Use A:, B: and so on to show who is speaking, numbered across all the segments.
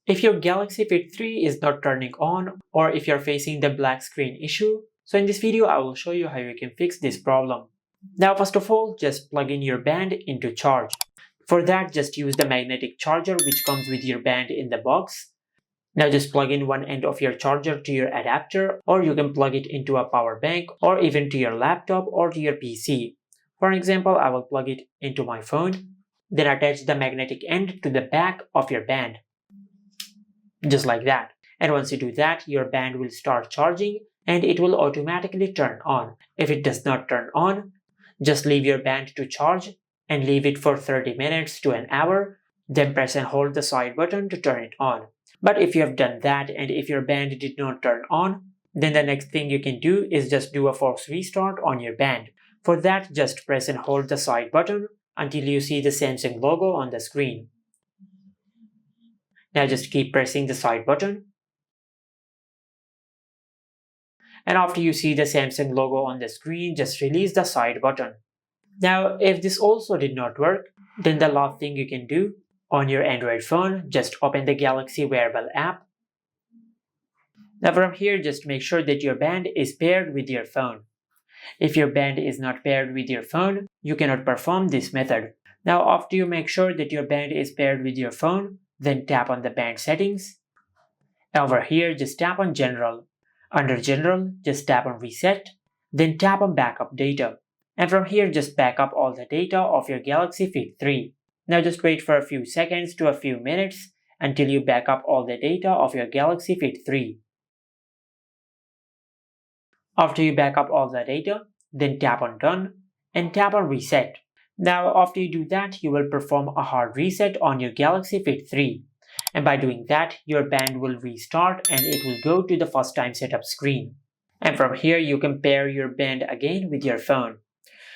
A: if your Galaxy Fit 3 is not turning on or if you're facing the black screen issue, so in this video I will show you how you can fix this problem. Now first of all, just plug in your band into charge. For that, just use the magnetic charger which comes with your band in the box. Now just plug in one end of your charger to your adapter, or you can plug it into a power bank or even to your laptop or to your PC. For example, I will plug it into my phone, then attach the magnetic end to the back of your band. Just like that. And once you do that, your band will start charging and it will automatically turn on. If it does not turn on, just leave your band to charge and leave it for 30 minutes to an hour, then press and hold the side button to turn it on. But if you have done that and if your band did not turn on, then the next thing you can do is just do a force restart on your band. For that, just press and hold the side button until you see the Samsung logo on the screen. Now just keep pressing the side button. And after you see the Samsung logo on the screen, just release the side button. Now, if this also did not work, then the last thing you can do on your Android phone, just open the Galaxy Wearable app. Now from here, just make sure that your band is paired with your phone. If your band is not paired with your phone, you cannot perform this method. Now after you make sure that your band is paired with your phone, then tap on the band settings. Over here, just tap on General. Under General, just tap on Reset, then tap on Backup Data. And from here, just back up all the data of your Galaxy Fit 3. Now just wait for a few seconds to a few minutes until you back up all the data of your Galaxy Fit 3. After you back up all the data, then tap on Done and tap on Reset. Now after you do that, you will perform a hard reset on your Galaxy Fit 3. And by doing that, your band will restart and it will go to the first time setup screen. And from here, you can pair your band again with your phone.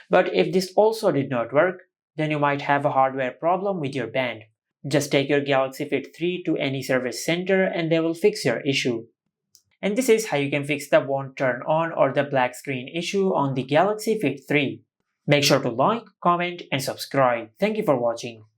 A: But if this also did not work, then you might have a hardware problem with your band. Just take your Galaxy Fit 3 to any service center and they will fix your issue. And this is how you can fix the won't turn on or the black screen issue on the Galaxy Fit 3. Make sure to like, comment and subscribe. Thank you for watching.